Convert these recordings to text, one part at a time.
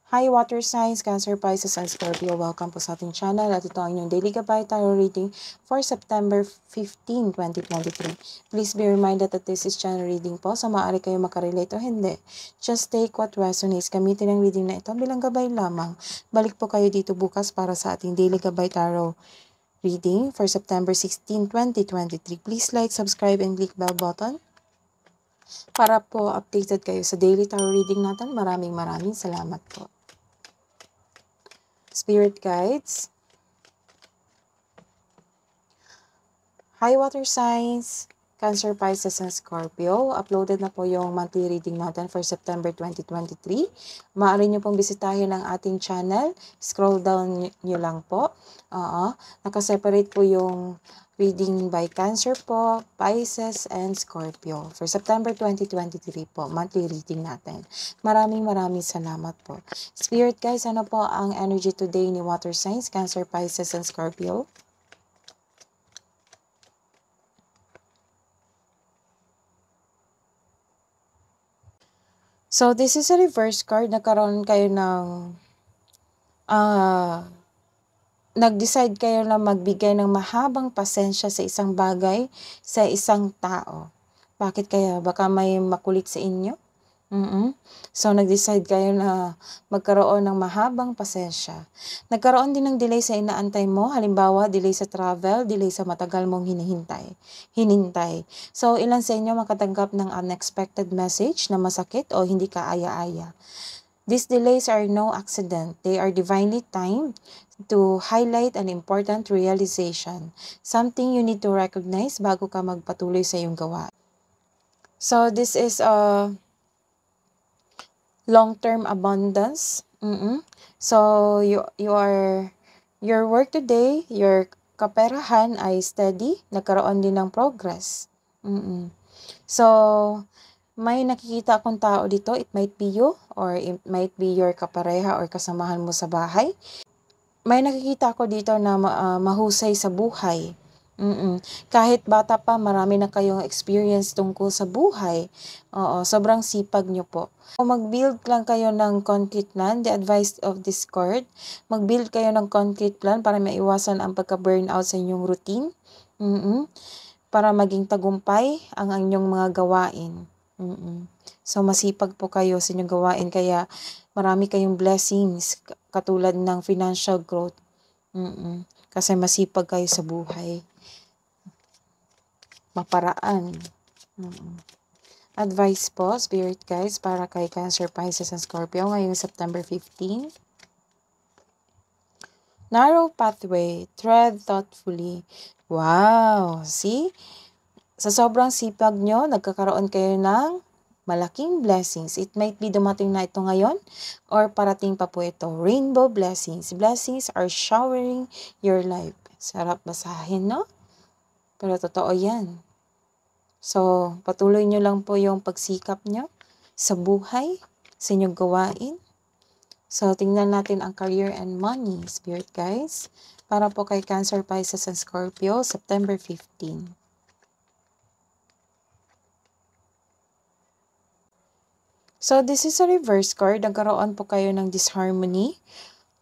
Hi water signs, Cancer, Pisces, and Scorpio. Welcome po sa ating channel at ito ang inyong Daily Gabay Tarot Reading for September 15, 2023. Please be reminded that this is channel reading po, so maaari kayo makarelate o hindi. Just take what resonates. Gamitin ang reading na ito bilang gabay lamang. Balik po kayo dito bukas para sa ating Daily Gabay Tarot Reading for September 16, 2023. Please like, subscribe, and click bell button para po updated kayo sa daily tarot reading natin. Maraming salamat po. Spirit guides. Hi water signs, Cancer, Pisces, and Scorpio. Uploaded na po yung monthly reading natin for September 2023. Maaari nyo pong bisitahin ang ating channel. Scroll down nyo lang po. Nakaseparate po yung reading by Cancer po, Pisces, and Scorpio. For September 2023 po, monthly reading natin. Maraming salamat po. Spirit guys, ano po ang energy today ni water signs, Cancer, Pisces, and Scorpio? So, this is a reverse card. Nagkaroon kayo ng nag-decide kayo na magbigay ng mahabang pasensya sa isang bagay, sa isang tao. Bakit kaya? Baka may makulit sa inyo? So, nag-decide kayo na magkaroon ng mahabang pasensya. Nagkaroon din ng delay sa inaantay mo. Halimbawa, delay sa travel, delay sa matagal mong hinintay. So, ilan sa inyo makatanggap ng unexpected message na masakit o hindi ka aya-aya. These delays are no accident. They are divinely timed to highlight an important realization. Something you need to recognize bago ka magpatuloy sa iyong gawa. So, this is a long-term abundance. So, your work today, your kaperahan ay steady, nagkaroon din ng progress. So, may nakikita akong tao dito. It might be you or it might be your kapareha or kasamahan mo sa bahay. May nakikita ako dito na mahusay sa buhay. Kahit bata pa, marami na kayong experience tungkol sa buhay. Sobrang sipag nyo po. Mag-build lang kayo ng concrete plan. The advice of this card, mag-build kayo ng concrete plan para maiwasan ang pagka-burnout sa inyong routine. Para maging tagumpay ang inyong mga gawain. So, masipag po kayo sa inyong gawain, kaya marami kayong blessings katulad ng financial growth. Kasi masipag kayo sa buhay. Maparaan. Advice po, Spirit guys, para kay Cancer, Pisces, and Scorpio ngayong September 15. Narrow pathway, tread thoughtfully. Wow! See? Sa sobrang sipag nyo, nagkakaroon kayo ng malaking blessings. It might be dumating na ito ngayon or parating pa po ito. Rainbow blessings. Blessings are showering your life. Sarap basahin, no? Pero totoo yan. So, patuloy nyo lang po yung pagsikap nyo sa buhay, sa inyong gawain. So, tingnan natin ang career and money, Spirit guys. Para po kay Cancer, Pisces, and Scorpio, September 15. So, this is a reverse card. Nagkaroon po kayo ng disharmony.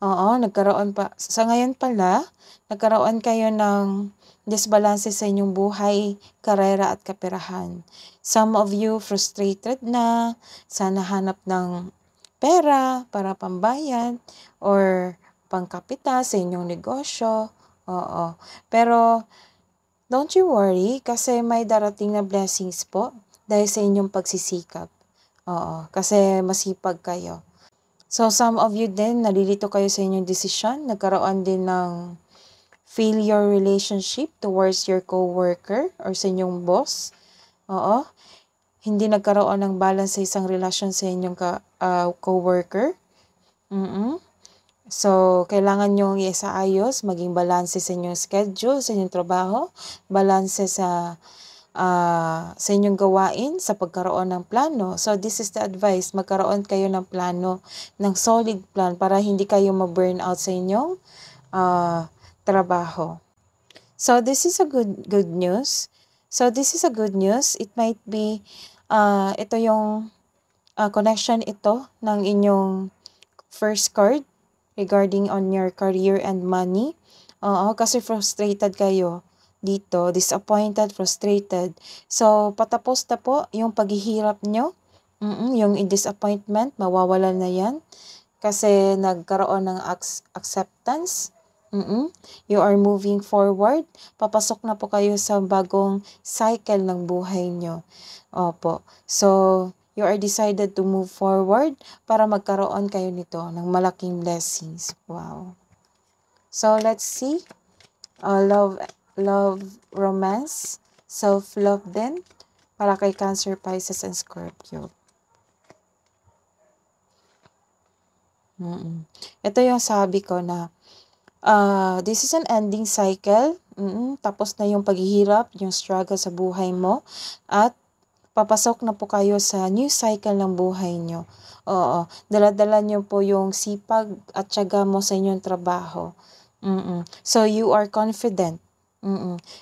Nagkaroon pa. Sa ngayon pala, nagkaroon kayo ng disbalance sa inyong buhay, karera at kaperahan. Some of you frustrated na, sana hanap ng pera para pambayad or pangkapital sa inyong negosyo. Pero, don't you worry kasi may darating na blessings po dahil sa inyong pagsisikap. Kasi masipag kayo. So, some of you din, nalilito kayo sa inyong desisyon. Nagkaroon din ng failure relationship towards your co-worker or sa inyong boss. Hindi nagkaroon ng balance sa isang relasyon sa inyong co-worker. So, kailangan nyo isaayos, maging balance sa inyong schedule, sa inyong trabaho, balance sa inyong gawain, sa pagkaroon ng plano. So, this is the advice. Magkaroon kayo ng plano, ng solid plan para hindi kayo ma-burnout sa inyong trabaho. So, this is a good news. It might be, ito yung connection ito ng inyong first card regarding on your career and money. Oo, kasi frustrated kayo dito, disappointed, frustrated. So, patapos na po yung paghihirap nyo. Yung disappointment, mawawala na yan. Kasi nagkaroon ng acceptance. You are moving forward. Papasok na po kayo sa bagong cycle ng buhay nyo. Opo. So, you are decided to move forward para magkaroon kayo nito ng malaking blessings. Wow. So, let's see. Love, romance, self-love din para kay Cancer, Pisces, and Scorpio. Ito yung sabi ko na this is an ending cycle. Tapos na yung paghihirap, yung struggle sa buhay mo. At papasok na po kayo sa new cycle ng buhay nyo. Oo, dala-dala nyo po yung sipag at tiyaga mo sa inyong trabaho. So, you are confident.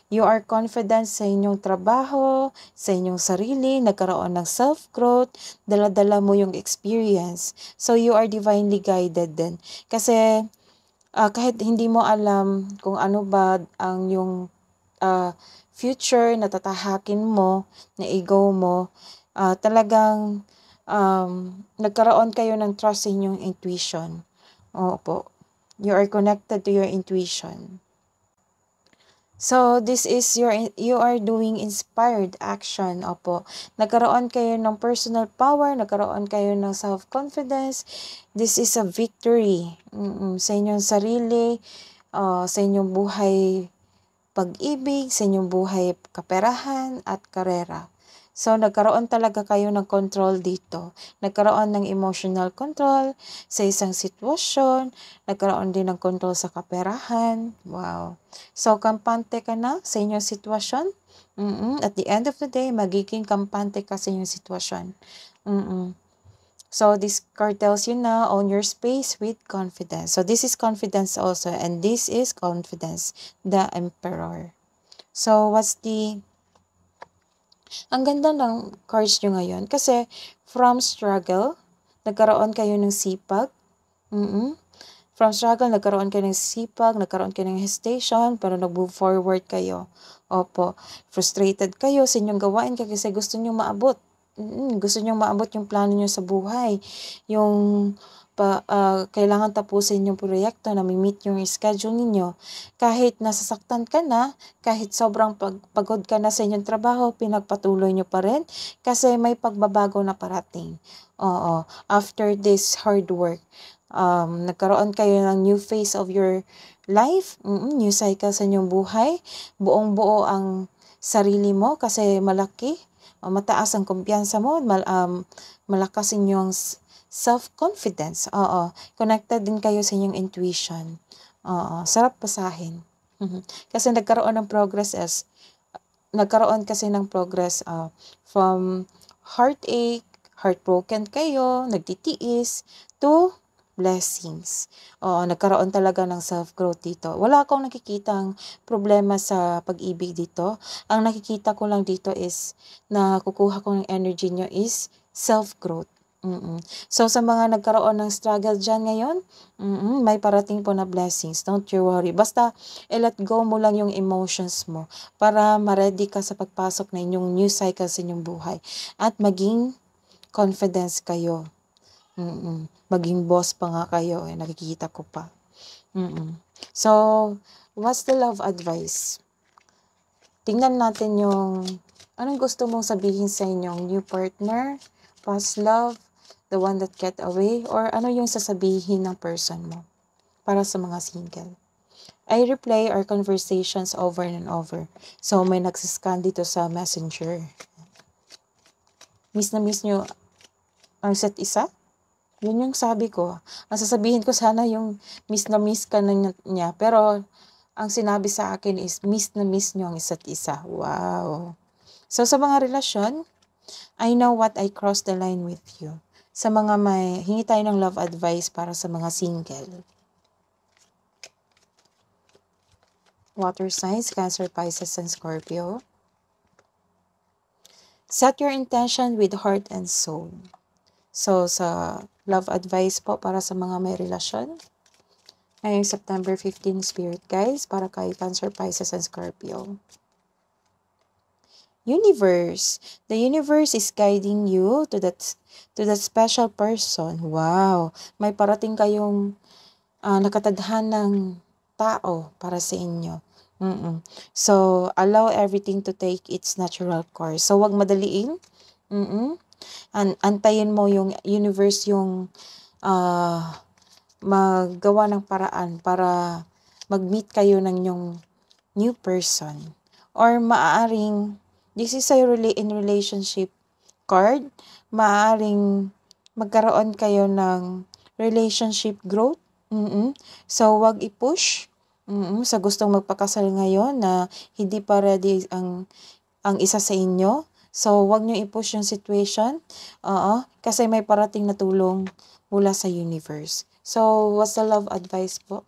You are confident sa inyong trabaho, sa inyong sarili, nagkaroon ng self-growth, dala-dala mo yung experience. So, you are divinely guided din. Kasi, kahit hindi mo alam kung ano ba ang yung future na tatahakin mo, na ego mo, talagang nagkaroon kayo ng trust sa inyong intuition. Opo. You are connected to your intuition. So, this is you are doing inspired action. Opo. Nagkaroon kayo ng personal power, nagkaroon kayo ng self-confidence. This is a victory sa inyong sarili, sa inyong buhay pag-ibig, sa inyong buhay kaperahan at karera. So, nagkaroon talaga kayo ng control dito. Nagkaroon ng emotional control sa isang sitwasyon. Nagkaroon din ng control sa kaperahan. Wow. So, kampante ka na sa inyong sitwasyon. At the end of the day, magiging kampante ka sa inyong sitwasyon. So, this card tells you na own your space with confidence. So, this is confidence also. And this is confidence, the Emperor. So, ang ganda ng cards nyo ngayon. Kasi, from struggle, nagkaroon kayo ng sipag. From struggle, nagkaroon kayo ng sipag, nagkaroon kayo ng hesitation, pero nag-move forward kayo. Opo. Frustrated kayo sa inyong gawain kasi gusto nyo maabot. Gusto nyo maabot yung plano nyo sa buhay. Yung kailangan tapusin yung proyekto na meet yung schedule ninyo. Kahit nasasaktan ka na, kahit sobrang pagod ka na sa inyong trabaho, pinagpatuloy nyo pa rin kasi may pagbabago na parating. Oo. After this hard work, nagkaroon kayo ng new phase of your life, new cycle sa inyong buhay, buong-buo ang sarili mo kasi malaki, mataas ang kumpiyansa mo, malakas inyong self-confidence. Oo, connected din kayo sa inyong intuition. Oo, sarap basahin. Kasi nagkaroon kasi ng progress from heartache, heartbroken kayo, nagtitiis, to blessings. Oo, nagkaroon talaga ng self-growth dito. Wala akong nakikitang problema sa pag-ibig dito. Ang nakikita ko lang dito is, na kukuha ko ng energy nyo is self-growth. So, sa mga nagkaroon ng struggle dyan ngayon, may parating po na blessings. Don't you worry. Basta, let go mo lang yung emotions mo para ma-ready ka sa pagpasok na inyong new cycle sa inyong buhay. At maging confidence kayo. Maging boss pa nga kayo. Nakikita ko pa. So, what's the love advice? Tingnan natin yung anong gusto mong sabihin sa inyong new partner, past love, the one that get away, or ano yung sasabihin ng person mo para sa mga single. I replay our conversations over and over. So, may nagsiscan dito sa messenger. Miss na miss nyo ang set isa? Yun yung sabi ko. Ang sasabihin ko sana yung miss na miss ka na niya. Pero, ang sinabi sa akin is miss na miss nyo ang isa't isa. Wow. So, sa mga relasyon, I know what I crossed the line with you. Sa mga hingi tayo ng love advice para sa mga single. Water signs, Cancer, Pisces, and Scorpio. Set your intention with heart and soul. So, sa love advice po para sa mga may relasyon, ngayong September 15 Spirit Guides, para kay Cancer, Pisces, and Scorpio. Universe. The universe is guiding you to that special person. Wow. May parating kayong nakatadhanang tao para sa inyo. So, allow everything to take its natural course. So, wag madaliin. Antayin mo yung universe yung maggawa ng paraan para mag-meet kayo ng yung new person. Or maaaring, this is a in relationship card, maaaring magkaroon kayo ng relationship growth. So, wag i-push sa gustong magpakasal ngayon na hindi pa ready ang isa sa inyo. So, wag nyo i-push yung situation. Kasi may parating na tulong mula sa universe. So, what's the love advice po?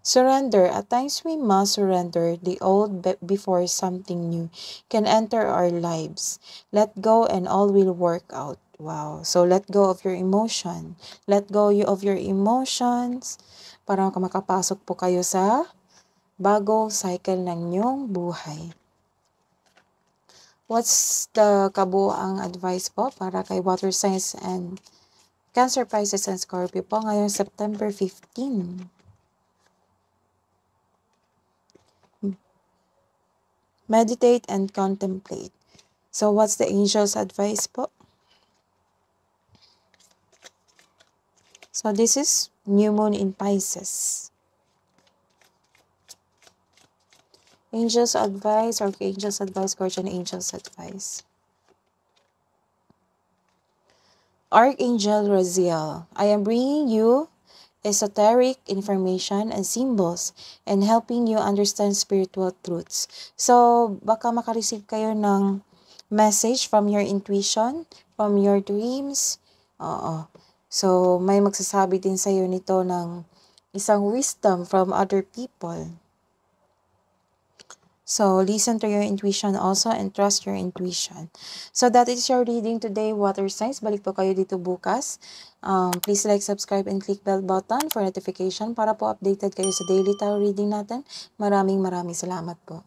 Surrender. At times we must surrender the old before something new can enter our lives. Let go and all will work out. Wow. So, let go of your emotion. Let go of your emotions para makapasok po kayo sa bagong cycle ng inyong buhay. What's the kabuuang advice po para kay water signs and Cancer, Pisces, and Scorpio po ngayong September 15? Meditate and contemplate. So, what's the angel's advice po? So, this is new moon in Pisces. Angel's advice or angel's advice, Guardian angel's advice. Archangel Raziel, I am bringing you esoteric information and symbols and helping you understand spiritual truths. So, baka makareceive kayo ng message from your intuition, from your dreams. So, may magsasabi din sa'yo nito ng isang wisdom from other people. So, listen to your intuition also and trust your intuition. So, that is your reading today, water signs. Balik po kayo dito bukas. Please like, subscribe, and click bell button for notification para po updated kayo sa daily tarot reading natin. Maraming salamat po.